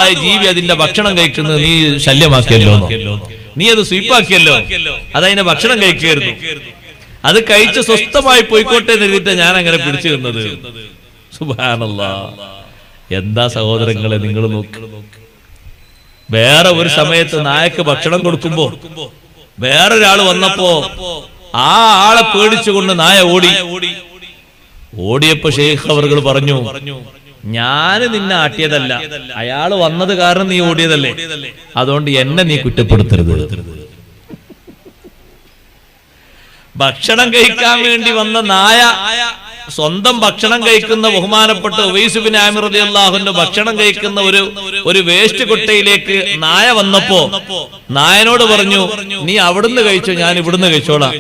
ജീവി അതിന്റെ ഭക്ഷണം കഴിക്കുന്നത് നീ ശല്യമാക്കിയല്ലോ, നീ അത് സ്വീപ്പാക്കിയല്ലോ, അതതിന്റെ ഭക്ഷണം കഴിക്കുകയായിരുന്നു. അത് കഴിച്ച് സ്വസ്ഥമായി പോയിക്കോട്ടെ എന്നിട്ട് ഞാൻ അങ്ങനെ പിടിച്ചു നിന്നത്. സുബ്ഹാനല്ലാഹ്. എന്താ സഹോദരങ്ങളെ നിങ്ങൾ നോക്ക്. വേറെ ഒരു സമയത്ത് നായക്ക് ഭക്ഷണം കൊടുക്കുമ്പോ വേറൊരാള് വന്നപ്പോ ആ ആളെ പേടിച്ചുകൊണ്ട് നായ ഓടിയപ്പോ ശൈഖ് അവറുകൾ പറഞ്ഞു, ഞാന് നിന്നെ ആട്ടിയതല്ല, അയാള് വന്നത് കാരണം നീ ഓടിയതല്ലേ, അതുകൊണ്ട് എന്നെ നീ കുറ്റപ്പെടുത്തരുത്. ഭക്ഷണം കഴിക്കാൻ വേണ്ടി വന്ന നായ സ്വന്തം ഭക്ഷണം കഴിക്കുന്ന ബഹുമാനപ്പെട്ട ഉവൈസ് ബിൻ ആമിർ റളിയല്ലാഹു അൻഹു ഭക്ഷണം കഴിക്കുന്ന ഒരു വേസ്റ്റ് കൊട്ടയിലേക്ക് നായ വന്നപ്പോ നായനോട് പറഞ്ഞു, നീ അവിടുന്ന് കഴിച്ചോ, ഞാൻ ഇവിടുന്ന് കഴിച്ചോളാം.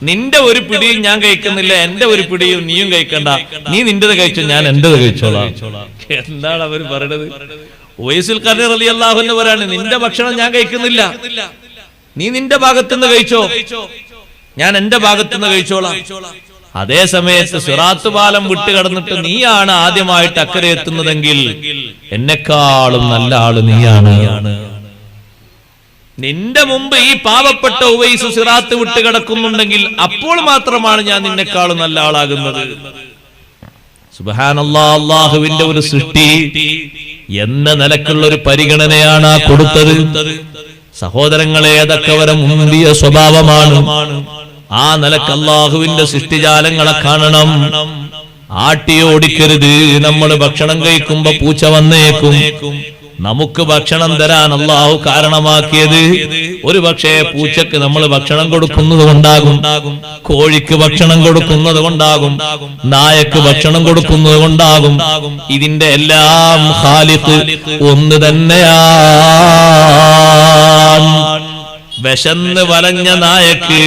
നിന്റെ ഒരു പിടിയും ഞാൻ കഴിക്കുന്നില്ല, എന്റെ ഒരു പിടിയും നീയും കഴിക്കണ്ട, നീ നിന്റേത് കഴിച്ചോ, ഞാൻ എന്റേത് കഴിച്ചോളാം. എന്താണ് അവർ പറയണത്? ഉവൈസുൽ ഖർനി റളിയല്ലാഹു അൻഹു പറയാണ്, നിന്റെ ഭക്ഷണം ഞാൻ കഴിക്കുന്നില്ല, നീ നിന്റെ ഭാഗത്തുനിന്ന് കഴിച്ചോ, ഞാൻ എന്റെ ഭാഗത്തുനിന്ന് കഴിച്ചോളാം. അതേ സമയത്ത് സിറാത്ത് പാലം വിട്ടുകടന്നിട്ട് നീയാണ് ആദ്യമായിട്ട് അക്കരെ എത്തുന്നതെങ്കിൽ എന്നെക്കാളും നല്ല ആള് നീയാണ്. നിന്റെ മുമ്പ് ഈ പാവപ്പെട്ട ഉവൈസ് സിറാത്ത് വിട്ടുകിടക്കുന്നുണ്ടെങ്കിൽ അപ്പോൾ മാത്രമാണ് ഞാൻ നിന്നെക്കാളും നല്ല ആളാകുന്നത്. സുബ്ഹാനല്ലാഹ്. അല്ലാഹുവിന്റെ ഒരു സൃഷ്ടി എന്ന നിലക്കുള്ള ഒരു പരിഗണനയാണ് കൊടുത്തത്. സഹോദരങ്ങളെ, അതൊക്കെ വരെ മുന്തിയ സ്വഭാവമാണ്. ആ നിലക്ക് അല്ലാഹുവിന്റെ സൃഷ്ടിജാലങ്ങളെ കാണണം. ആട്ടിയോടിക്കരുത്. നമ്മൾ ഭക്ഷണം കഴിക്കുമ്പോ പൂച്ച വന്നേക്കും. നമുക്ക് ഭക്ഷണം തരാൻ അല്ലാഹു കാരണമാക്കിയത് ഒരു പക്ഷേ പൂച്ചക്ക് നമ്മൾ ഭക്ഷണം കൊടുക്കുന്നത് കൊണ്ടാകും, കോഴിക്ക് ഭക്ഷണം കൊടുക്കുന്നത് കൊണ്ടാകും, നായക്ക് ഭക്ഷണം കൊടുക്കുന്നത് കൊണ്ടാകും. ഇതിന്റെ എല്ലാം ഖാലിഖ് ഒന്ന് തന്നെയാണ്. വിശന്ന് വലഞ്ഞ നായക്ക്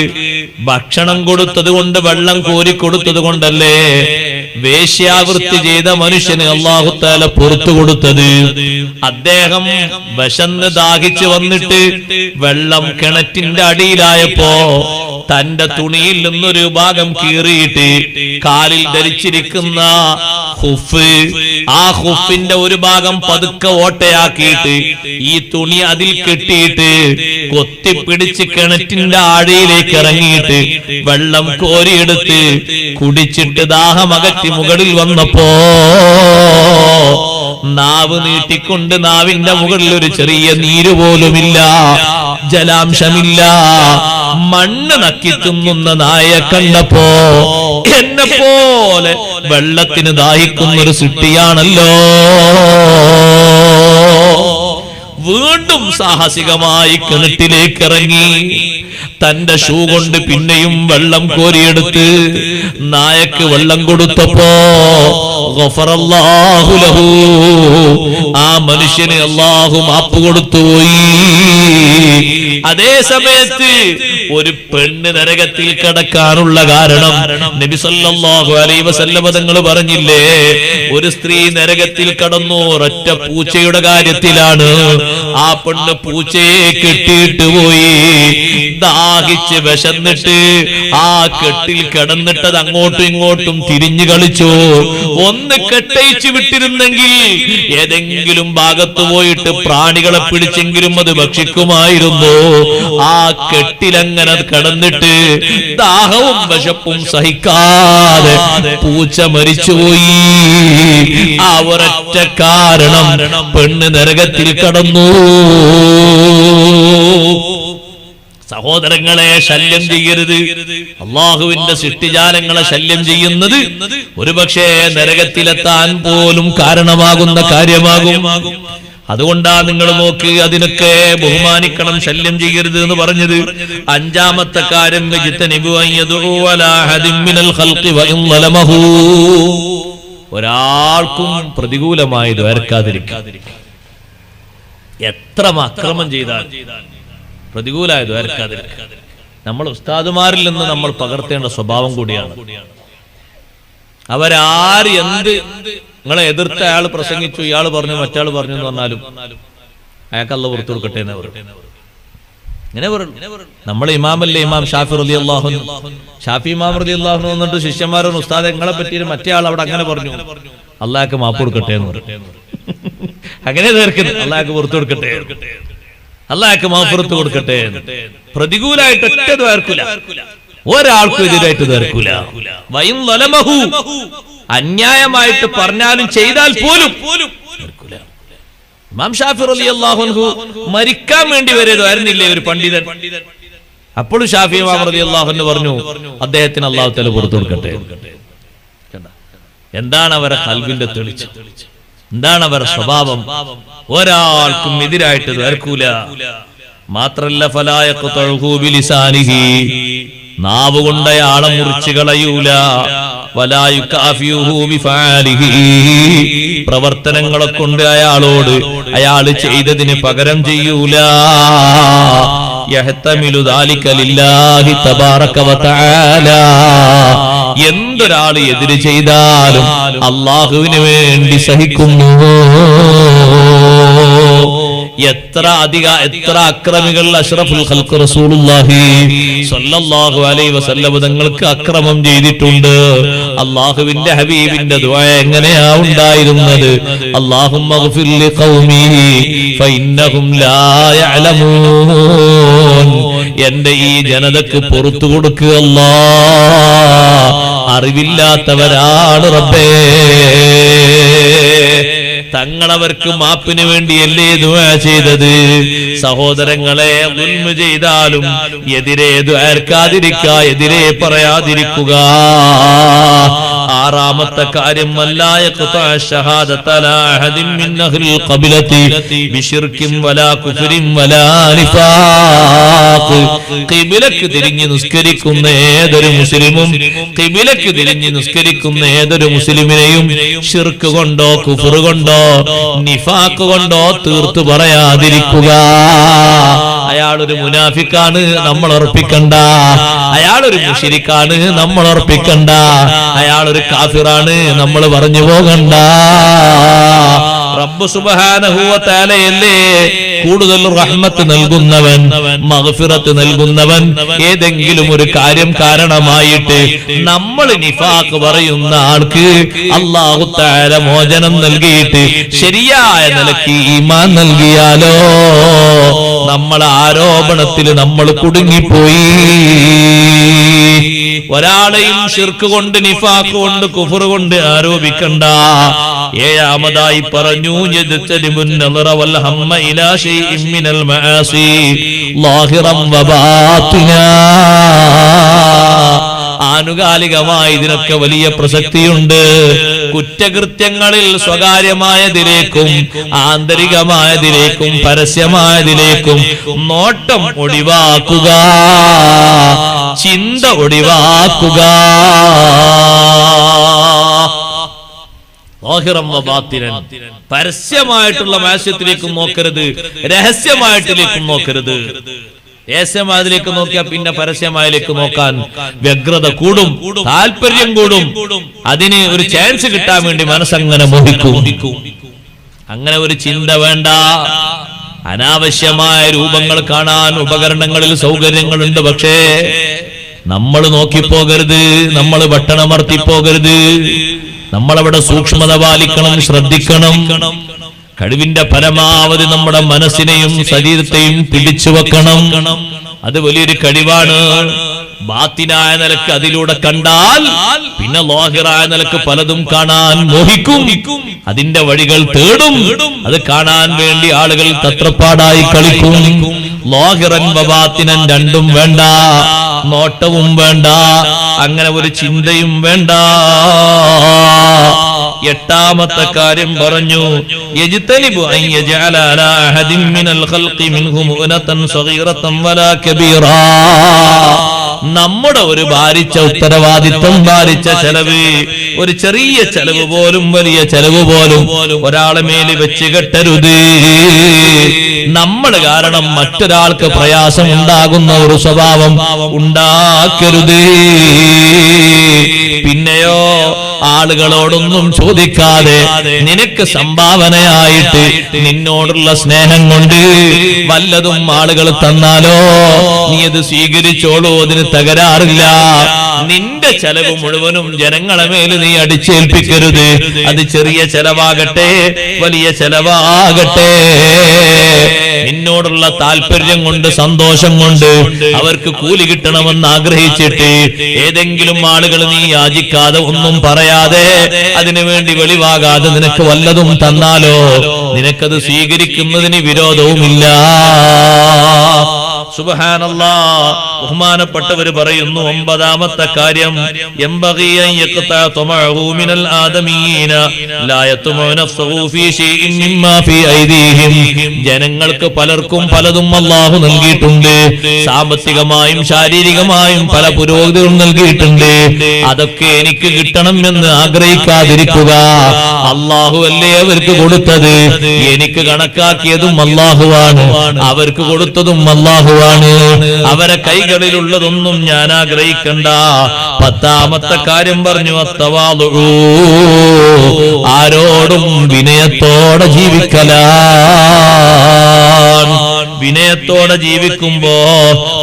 ഭക്ഷണം കൊടുത്തത് കൊണ്ട്, വെള്ളം കോരി കൊടുത്തത് കൊണ്ടല്ലേ വേശ്യാവൃത്തി ചെയ്ത മനുഷ്യന് അല്ലാഹു തആല പുറത്തു കൊടുത്തത്. അദ്ദേഹം വിശന്ന് ദാഹിച്ചു വന്നിട്ട് വെള്ളം കിണറ്റിന്റെ അടിയിലായപ്പോ തന്റെ തുണിയിൽ നിന്നൊരു ഭാഗം കീറിയിട്ട് കാലിൽ ധരിച്ചിരിക്കുന്ന ഖുഫ്, ആ ഖുഫിന്റെ ഒരു ഭാഗം പതുക്കെ ഓട്ടയാക്കിയിട്ട് ഈ തുണി അതിൽ കെട്ടിയിട്ട് കൊത്തിപ്പിടിച്ച് കിണറ്റിന്റെ ആഴയിലേക്ക് ഇറങ്ങിയിട്ട് വെള്ളം കോരിയെടുത്ത് കുടിച്ചിട്ട് ദാഹമകറ്റി മുകളിൽ വന്നപ്പോ നാവ് നീട്ടിക്കൊണ്ട് നാവിന്റെ മുകളിൽ ഒരു ചെറിയ നീര് പോലുമില്ല, ജലാംശമില്ല, മണ്ണ് നക്കി തിന്നുന്ന നായയെ കണ്ടപ്പോ എന്നെ പോലെ വെള്ളത്തിന് ദാഹിക്കുന്നൊരു സൃഷ്ടിയാണല്ലോ. വീണ്ടും സാഹസികമായി കിണറ്റിലേക്ക് ഇറങ്ങി തന്റെ ഷൂ കൊണ്ട് പിന്നെയും വെള്ളം കോരിയെടുത്ത് നായക്ക് വെള്ളം കൊടുത്തപ്പോ ഗഫറല്ലാഹു ലഹു, ആ മനുഷ്യന് അല്ലാഹു മാപ്പ് കൊടുത്തുപോയി. അതേ സമയത്ത് ഒരു പെണ്ണ് നരകത്തിൽ കടക്കാനുള്ള കാരണം നബി സല്ലല്ലാഹു അലൈഹി വസല്ലം തങ്ങൾ പറഞ്ഞില്ലേ, ഒരു സ്ത്രീ നരകത്തിൽ കടന്നു ഒരൊറ്റ പൂച്ചയുടെ കാര്യത്തിലാണ്. ആ പെണ്ണ് പൂച്ചയെ കെട്ടിയിട്ട് പോയി, ദാഹിച്ച് വിശന്നിട്ട് ആ കെട്ടിൽ കിടന്നിട്ടത് അങ്ങോട്ടും ഇങ്ങോട്ടും തിരിഞ്ഞു കളിച്ചു. ഒന്ന് കെട്ടയിച്ചു വിട്ടിരുന്നെങ്കിൽ ഏതെങ്കിലും ഭാഗത്ത് പോയിട്ട് പ്രാണികളെ പിടിച്ചെങ്കിലും അത് ഭക്ഷിക്കുമായിരുന്നു. ആ കെട്ടിലങ്ങനെ കിടന്നിട്ട് ദാഹവും വിശപ്പും സഹിക്കാതെ പൂച്ച മരിച്ചുപോയി. ആ ഒരൊറ്റ കാരണം പെണ്ണ് നരകത്തിൽ കടന്നു. സഹോദരങ്ങളെ, ശല്യം ചെയ്യരുത്. അള്ളാഹുവിന്റെ സൃഷ്ടിജാലങ്ങളെ ശല്യം ചെയ്യുന്നത് ഒരുപക്ഷേ നരകത്തിലെത്താൻ പോലും കാരണമാകുന്ന കാര്യമാകും. അതുകൊണ്ടാ നിങ്ങൾ നോക്ക്, അതിനൊക്കെ ബഹുമാനിക്കണം, ശല്യം ചെയ്യരുത് എന്ന് പറഞ്ഞത്. അഞ്ചാമത്തെ കാര്യം ഒരാൾക്കും പ്രതികൂലമായി ദ്വാരക്കാതിരിക്കാതിരിക്കുക. എത്ര അക്രമം ചെയ്താൽ പ്രതികൂലമായ ദ്വാരക്കാതിരിക്കുക. നമ്മൾ ഉസ്താദുമാരിൽ നിന്ന് നമ്മൾ പകർത്തേണ്ട സ്വഭാവം കൂടിയാണ്. അവരാര് എന്ത് നിങ്ങളെ എതിർത്ത അയാൾ പ്രസംഗിച്ചു, ഇയാൾ പറഞ്ഞു, മറ്റാൾ പറഞ്ഞു എന്ന് പറഞ്ഞാലും അയാൾക്ക് അല്ലാഹു പുറത്തു കൊടുക്കട്ടെ എന്ന് പറയും. ഇങ്ങനെ പറയും. നമ്മളെ ഇമാമല്ലേ ഇമാം ഷാഫി റളിയല്ലാഹു അൻഹു, ഷാഫി ഇമാം റളിയല്ലാഹു അൻഹു വന്നിട്ട് ശിഷ്യന്മാരോട് ഉസ്താദെ നിങ്ങളെ പറ്റി മറ്റേ ആൾ അവിടെ അങ്ങനെ പറഞ്ഞു, അല്ലാഹുക്ക് മാപ്പ് കൊടുക്കട്ടെ എന്ന് പറയും. അങ്ങനെ തീർക്കുന്നത്. അള്ളാഹ്ക്ക് പുറത്തു കൊടുക്കട്ടെ, അള്ളാഹ്ക്ക് മഗ്ഫിറത്ത് കൊടുക്കട്ടെ. പ്രതികൂലമായിട്ട് ഒറ്റ തീർക്കില്ല, ഒരാൾക്കും എതിരായിട്ട് തീർക്കൂല. വൈൻ വലമഹു, അന്യായമായിട്ട് പറഞ്ഞാലും ചെയ്താൽ പോലും തീർക്കൂല. ഇമാം ഷാഫി റളിയല്ലാഹു അൻഹു മരിക്കാൻ വേണ്ടി വരെയായിരുന്നില്ലേ ഒരു പണ്ഡിതൻ. അപ്പോൾ ഷാഫി ഇമാം റളിയല്ലാഹു അൻഹു പറഞ്ഞു, അദ്ദേഹത്തിന് അല്ലാഹു തആല പുറത്തു കൊടുക്കട്ടെ. എന്താണ് അവരുടെ ഖൽബിന്റെ തെളിച്ചം, എന്താണ് അവരുടെ സ്വഭാവം? ഒരാൾക്കും എതിരായിട്ട് തീർക്കൂല. മാത്രല്ല ഫലാ യഖ്തഉഹു ബിലിസാനിഹി, നാവ് കൊണ്ട് അയാളെ മുറിച്ചു കളയൂല. വലാ യുകാഫിഉഹു ബിഫഅലിഹി, പ്രവർത്തനങ്ങളെ കൊണ്ട് അയാളോട് അയാൾ ചെയ്തതിന് പകരം ചെയ്യൂല. യഹ്തമിലു ദാലിക ലില്ലാഹി തബാറക വതആല, എന്തൊരാൾ എതിര് ചെയ്താലും അല്ലാഹുവിന് വേണ്ടി സഹിക്കുന്നു. എത്ര അക്രമികൾ അഷ്റഫുൽ ഖൽഖ് റസൂലുള്ളാഹി സ്വല്ലല്ലാഹു അലൈഹി വസല്ലം തങ്ങൾക്ക് അക്രമം ചെയ്തിട്ടുണ്ട്. അല്ലാഹുവിന്റെ ഹബീബിന്റെ ദുആ എങ്ങനെയാ ഉണ്ടായിരുന്നത്? അല്ലാഹുമ്മ ഗ്ഫിർ ലിഖൗമി ഫഇന്നഹും ലാ യഅലമൂൻ, എന്റെ ഈ ജനതക്ക് പുറത്തു കൊടുക്കുക അല്ലാഹ്, അറിവില്ലാത്തവരാണ് റബ്ബേ. തങ്ങളവർക്ക് മാപ്പിന് വേണ്ടിയല്ലേ ദുആ ചെയ്തത്? സഹോദരങ്ങളെ, ദുൽമ ചെയ്താലും എതിരെ ദുആർക്കാതിരിക്കുക, എതിരെ പറയാതിരിക്കുക. ആറാമത്തെ കാര്യം, വലാ യഖ്തഅ ശഹാദത ലാ അഹദിൻ മിൻ അഹ്ലിൽ ഖബലതി ബിശിർകിൻ വലാ കുഫ്രിൻ വലാ നിഫാഖ്. ഖിബലക്ക് തിരിഞ്ഞ് നിസ്കരിക്കുന്ന ഏതൊരു മുസ്ലിമും, ഖിബലക്ക് തിരിഞ്ഞ് നിസ്കരിക്കുന്ന ഏതൊരു മുസ്ലിമിനെയും ശിർക്ക് കൊണ്ടോ കുഫ്ർ കൊണ്ടോ നിഫാഖ് കൊണ്ടോ തീർത്തു പറയാതിരിക്കുക. അയാളൊരു മുനാഫിക്കാണ്, നമ്മൾ ഉറപ്പിക്കണ്ട. അയാളൊരു മുശ്രിക്കാണ്, നമ്മൾ ഉറപ്പിക്കണ്ട. അയാളൊരു കാഫിറാണ്, നമ്മൾ പറഞ്ഞു പോകണ്ട. റബ്ബ് സുബ്ഹാനഹു വ തആലയല്ലേ കൂടുതൽ റഹ്മത്ത് നൽകുന്നവൻ, മഗ്ഫിറത്ത് നൽകുന്നവൻ. ഏതെങ്കിലും ഒരു കാര്യം കാരണമായിട്ട് നമ്മൾ നിഫാഖ് പറയുന്ന ആൾക്ക് അല്ലാഹു തആല മോചനം നൽകിയിട്ട് ശരിയായ നിലയ്ക്ക് ഈമാൻ നൽകിയാലോ, നമ്മളെ ആരോപണത്തിൽ നമ്മൾ കുടുങ്ങിപ്പോയി. ഒരാളെയും ശിർക്ക് കൊണ്ട്, നിഫാഖ് കൊണ്ട്, കുഫ്ർ കൊണ്ട് ആരോപിക്കണ്ട. ഏഴാമതായി പറഞ്ഞു, യജ്തനിബുൻ നളറ വൽ ഹമ്മ ഇലാ ശൈഇൻ മിനൽ മആസി ളാഹിറൻ വ ബാത്തിനാ. ആനുകാലികമായി ഇതിനൊക്കെ വലിയ പ്രസക്തിയുണ്ട്. കുറ്റകൃത്യങ്ങളിൽ സ്വകാര്യമായതിലേക്കും ആന്തരികമായതിലേക്കും പരസ്യമായതിലേക്കും നോട്ടം ഒഴിവാക്കുക, ചിന്ത ഒഴിവാക്കുക. പരസ്യമായിട്ടുള്ള മാസ്യത്തിലേക്കും നോക്കരുത്, രഹസ്യമായിട്ടിലേക്കും നോക്കരുത്. രഹസ്യമായതിലേക്ക് നോക്കിയാൽ പിന്നെ പരസ്യമായതിലേക്ക് നോക്കാൻ വ്യഗ്രത കൂടും, താല്പര്യം കൂടും. അതിന് ഒരു ചാൻസ് കിട്ടാൻ വേണ്ടി മനസ്സങ്ങനെ മോഹിക്കും. അങ്ങനെ ഒരു ചിന്ത വേണ്ട. അനാവശ്യമായ രൂപങ്ങൾ കാണാൻ ഉപകരണങ്ങളിൽ സൗകര്യങ്ങളുണ്ട്, പക്ഷേ നമ്മൾ നോക്കിപ്പോകരുത്, നമ്മൾ ഭട്ടണമർത്തിപ്പോകരുത്. നമ്മളവിടെ സൂക്ഷ്മത പാലിക്കണം, ശ്രദ്ധിക്കണം. കഴിവിന്റെ പരമാവധി നമ്മുടെ മനസ്സിനെയും ശരീരത്തെയും പിടിച്ചു വെക്കണം. അത് വലിയൊരു കഴിവാണ്. ബാത്തിനായ നിലക്ക് അതിലൂടെ കണ്ടാൽ പിന്നെ ലാഹിറായ നിലക്ക് പലതും കാണാൻ മോഹിക്കും, അതിന്റെ വഴികൾ തേടും. അത് കാണാൻ വേണ്ടി ആളുകൾ തത്രപ്പാടായി കളിക്കും. ലാഹിറൻ വബാത്തിനൻ രണ്ടും വേണ്ട, നോട്ടവും വേണ്ട, അങ്ങനെ ഒരു ചിന്തയും വേണ്ട. എട്ടാമത്തെ കാര്യം പറഞ്ഞു, യജ്തനിബു അൻ യജഅല അലാ അഹദിൻ മിനൽ ഖൽഖി മിൻഹും ഉനതൻ സഗീറതൻ വലാ കബീറാ. നമ്മുടെ ഒരു ഭാരിച്ച ഉത്തരവാദിത്വം, ഭാരിച്ച ചെലവ്, ഒരു ചെറിയ ചെലവ് പോലും വലിയ ചെലവ് പോലും ഒരാളെ മേൽ വെച്ച് കെട്ടരുത്. നമ്മൾ കാരണം മറ്റൊരാൾക്ക് പ്രയാസം ഉണ്ടാകുന്ന ഒരു സ്വഭാവം ഉണ്ടാക്കരുത്. പിന്നെയോ ആളുകളോടൊന്നും ചോദിക്കാതെ നിനക്ക് സംഭാവനയായിട്ട് നിന്നോടുള്ള സ്നേഹം കൊണ്ട് വല്ലതും ആളുകൾ തന്നാലോ നീ അത് സ്വീകരിച്ചോളൂ, അതിന് തകരാറില്ല. നിന്റെ ചെലവ് മുഴുവനും ജനങ്ങളെ മേൽ നീ അടിച്ചേൽപ്പിക്കരുത്. അത് ചെറിയ ചെലവാകട്ടെ വലിയ ചെലവാകട്ടെ, നിന്നോടുള്ള താല്പര്യം കൊണ്ട് സന്തോഷം കൊണ്ട് അവർക്ക് കൂലി കിട്ടണമെന്ന് ആഗ്രഹിച്ചിട്ട് ഏതെങ്കിലും ആളുകൾ നീ യാചിക്കാതെ ഒന്നും പറയാതെ അതിനുവേണ്ടി വെളിവാകാതെ നിനക്ക് വല്ലതും തന്നാലോ നിനക്കത് സ്വീകരിക്കുന്നതിന് വിരോധവുമില്ല. സുബ്ഹാനല്ലാഹ്. ബഹുമാനപ്പെട്ടവർ പറയുന്നു, 9ാമത്തെ കാര്യം, ജനങ്ങൾക്ക് പലർക്കും പലതും അല്ലാഹു നൽകിയിട്ടുണ്ട്. സാമ്പത്തികമായും ശാരീരികമായും പല പുരോഗതികളും നൽകിയിട്ടുണ്ട്. അതൊക്കെ എനിക്ക് കിട്ടണം എന്ന് ആഗ്രഹിക്കാതിരിക്കുക. അല്ലാഹു അല്ലേ അവർക്ക് കൊടുത്തത്, എനിക്ക് കണക്കാക്കിയതും അല്ലാഹുവാണ്, അവർക്ക് കൊടുത്തതും അല്ലാഹുവാണ്. അവരെ കൈകളിലുള്ളതൊന്നും ഞാൻ ആഗ്രഹിക്കണ്ട. 10ാമത്തെ കാര്യം പറഞ്ഞു, അത്തവാദു, ആരോടും വിനയത്തോടെ ജീവിക്കലാണ്. വിനയത്തോടെ ജീവിക്കുമ്പോ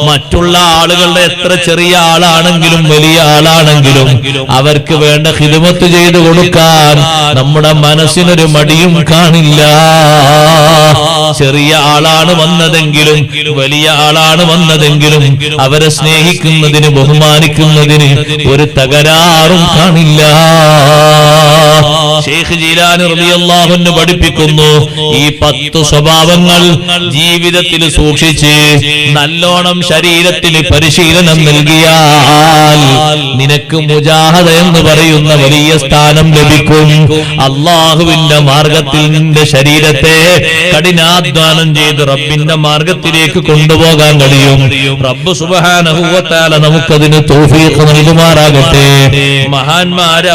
മറ്റുള്ള ആളുകളുടെ എത്ര ചെറിയ ആളാണെങ്കിലും വലിയ ആളാണെങ്കിലും അവർക്ക് വേണ്ട ഖിദ്മത്ത് ചെയ്തു കൊടുക്കാൻ നമ്മുടെ മനസ്സിനൊരു മടിയും കാണില്ല. ചെറിയ ആളാണ് വന്നതെങ്കിലും വലിയ ആളാണ് വന്നതെങ്കിലും അവരെ സ്നേഹിക്കുന്നതിന് ബഹുമാനിക്കുന്നതിന് ഒരു തകരാറും കാണില്ല. ശൈഖ് ജീലാനി റളിയല്ലാഹു അൻഹു പഠിപ്പിക്കുന്നു, ഈ 10 സ്വഭാവങ്ങൾ ജീവിതത്തിൽ സൂക്ഷിച്ച് നല്ലോണം ശരീരത്തിൽ പരിശീലനം നൽകിയാൽ നിനക്ക് മുജാഹദ എന്ന് പറയുന്ന വലിയ സ്ഥാനം ലഭിക്കും. അള്ളാഹുവിന്റെ മാർഗത്തിൽ നിന്റെ ശരീരത്തെ കഠിനാധ്വാനം ചെയ്ത് റബ്ബിന്റെ മാർഗത്തിലേക്ക് കൊണ്ടുപോകാൻ കഴിയും. റബ്ബ് സുബ്ഹാനഹു വ തആല നമുക്കതിന് തൗഫീഖ് നൽകുമാറാകട്ടെ. മഹാന്മാരെ